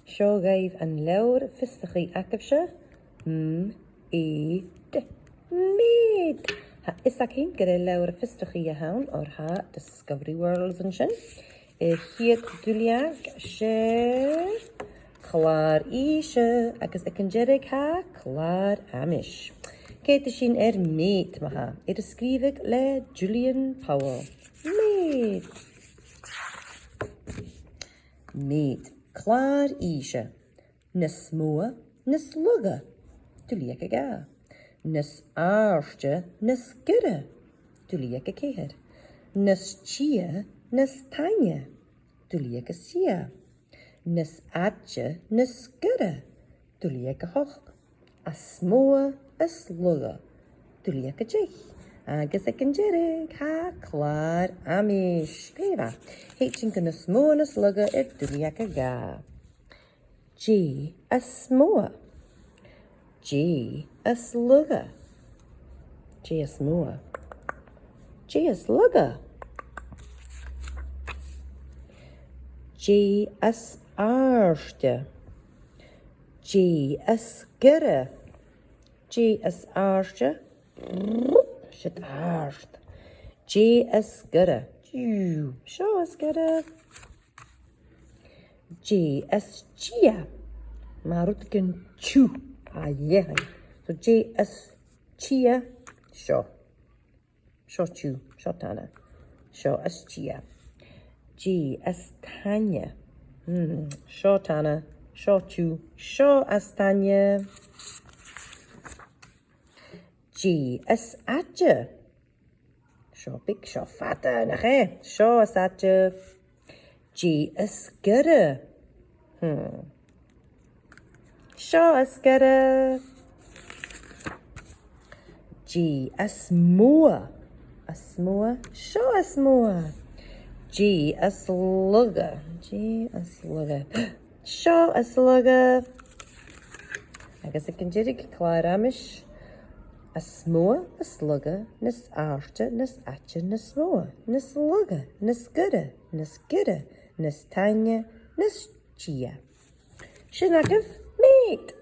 Seo gaibh an leabhar fistachaí acabse. Meud. Ha isacín gur é leabhar fistachaí a hain or ha Discovery Worlds an sin. Chiad dúliaag sé chláir íse agus ag an jerig ha chláir amish. Céit sin Meud maha. Scríbig le Julian Powell. Meud. Meud. Chláir íse. Nys mua, nys luga. Dúliaag a ga. Nys áirte, nys gyrra. Dúliaag a céhir. Nys chia, nys tanya. Dúliaag a sia. Nys adja, nys gyrra. Dúliaag a hoch. As mua, as luga. Dúliaag a jich. Agus ag an jerig ha chláir amish. Péra. Héitin gan nys mua nys luga dúliaag a ga. G as mua. G as luga. G as mua. G as luga. G as áirte. G as gyrra. G as áirte. Shit áirt. G as gyrra. Seo as gyrra. G as chia. Marut gan chu. Yeah. So G as chia. Seo. Seo chu. Seo tana. Seo as chia. G as tanya. Seo tana. Seo chu. Seo as tanya. G as adja. Seo big. Seo fata. Nache. Seo as adja. G as gyrra. Seo as gyrra. G as mua. As mua. Seo as mua. G as luga. G as luga. Seo as luga. Agus ag an jirig chláir amish. As mua, as luga, nys áirte, nys atja, nys mua, nys luga, nys gyrra, nys tanya, nys chia. Sin agah Meud.